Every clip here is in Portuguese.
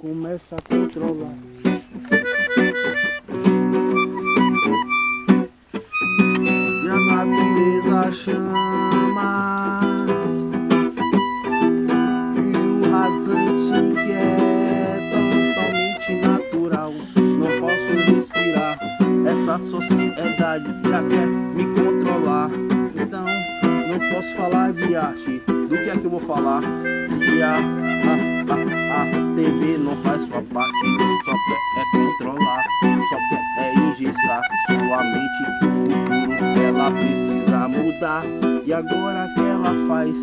começa a controlar. E a natureza chama, e o rasante que é totalmente natural. Não posso respirar, essa sociedade já quer me controlar. Então não posso falar de arte. Do que é que eu vou falar? Se a TV não faz sua parte, só quer é controlar, só quer é engessar sua mente. O futuro ela precisa mudar, e agora que ela faz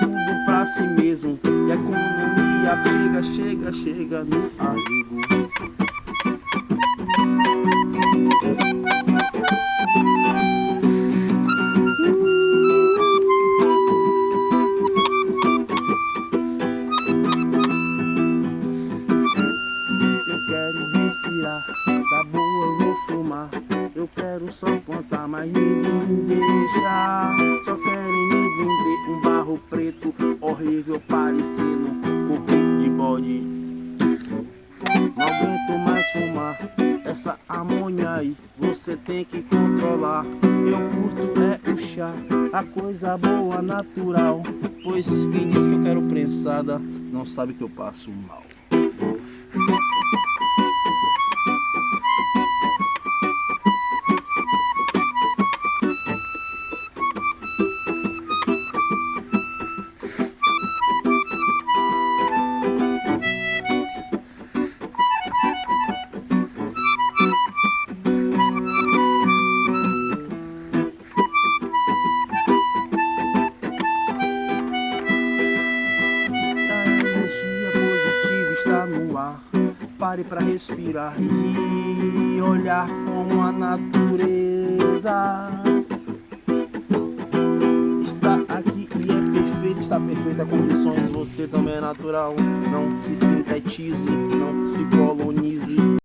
tudo pra si mesmo, e a economia chega no arrego. Tá bom, eu vou fumar. Eu quero só contar, mas ninguém deixa. Só querem me vender um barro preto horrível, parecendo cocô de bode. Não aguento mais fumar essa amônia aí, você tem que controlar. Eu curto é o chá, a coisa boa, natural. Pois quem disse que eu quero prensada não sabe que eu passo mal. Pare para respirar e olhar como a natureza está aqui e é perfeita, está perfeita condições. Você também é natural, não se sintetize, não se colonize.